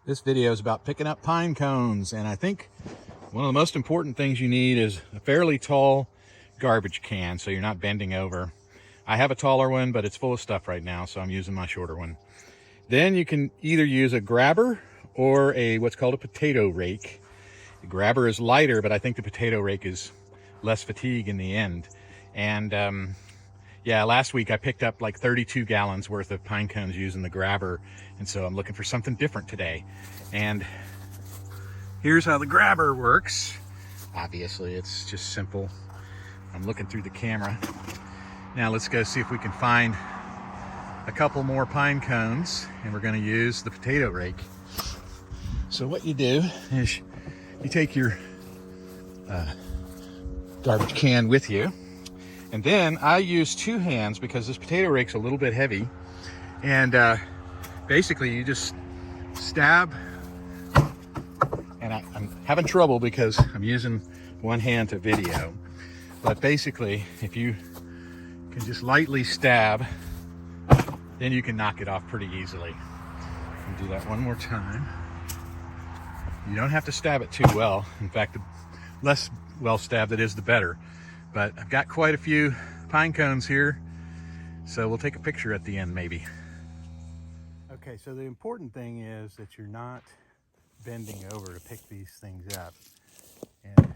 This video is about picking up pine cones, and I think one of the most important things you need is a fairly tall garbage can so you're not bending over. I have a taller one, but it's full of stuff right now, so I'm using my shorter one. Then you can either use a grabber or what's called a potato rake. The grabber is lighter, but I think the potato rake is less fatigue in the end. And yeah, last week I picked up like 32 gallons worth of pine cones using the grabber, and so I'm looking for something different today. And here's how the grabber works. Obviously, it's just simple. I'm looking through the camera. Now let's go see if we can find a couple more pine cones, and we're going to use the potato rake. So what you do is you take your garbage can with you, and then I use two hands because this potato rake's a little bit heavy, and basically you just stab, and I'm having trouble because I'm using one hand to video, but basically if you can just lightly stab, then you can knock it off pretty easily. I'll do that one more time. You don't have to stab it too well. In fact, the less well stabbed it is, the better. But I've got quite a few pine cones here, so we'll take a picture at the end maybe. Okay, so the important thing is that you're not bending over to pick these things up. And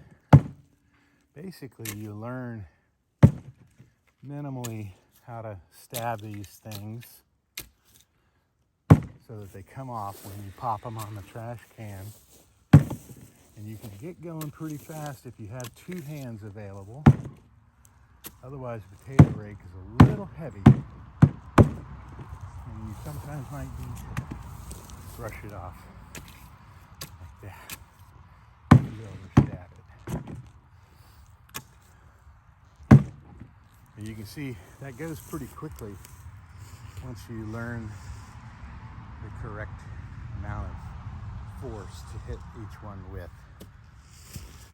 basically you learn minimally how to stab these things so that they come off when you pop them on the trash can. And you can get going pretty fast if you have two hands available. Otherwise, the potato rake is a little heavy, and you sometimes might need to brush it off like that. You overstab it. And you can see that goes pretty quickly once you learn the correct amount of force to hit each one with.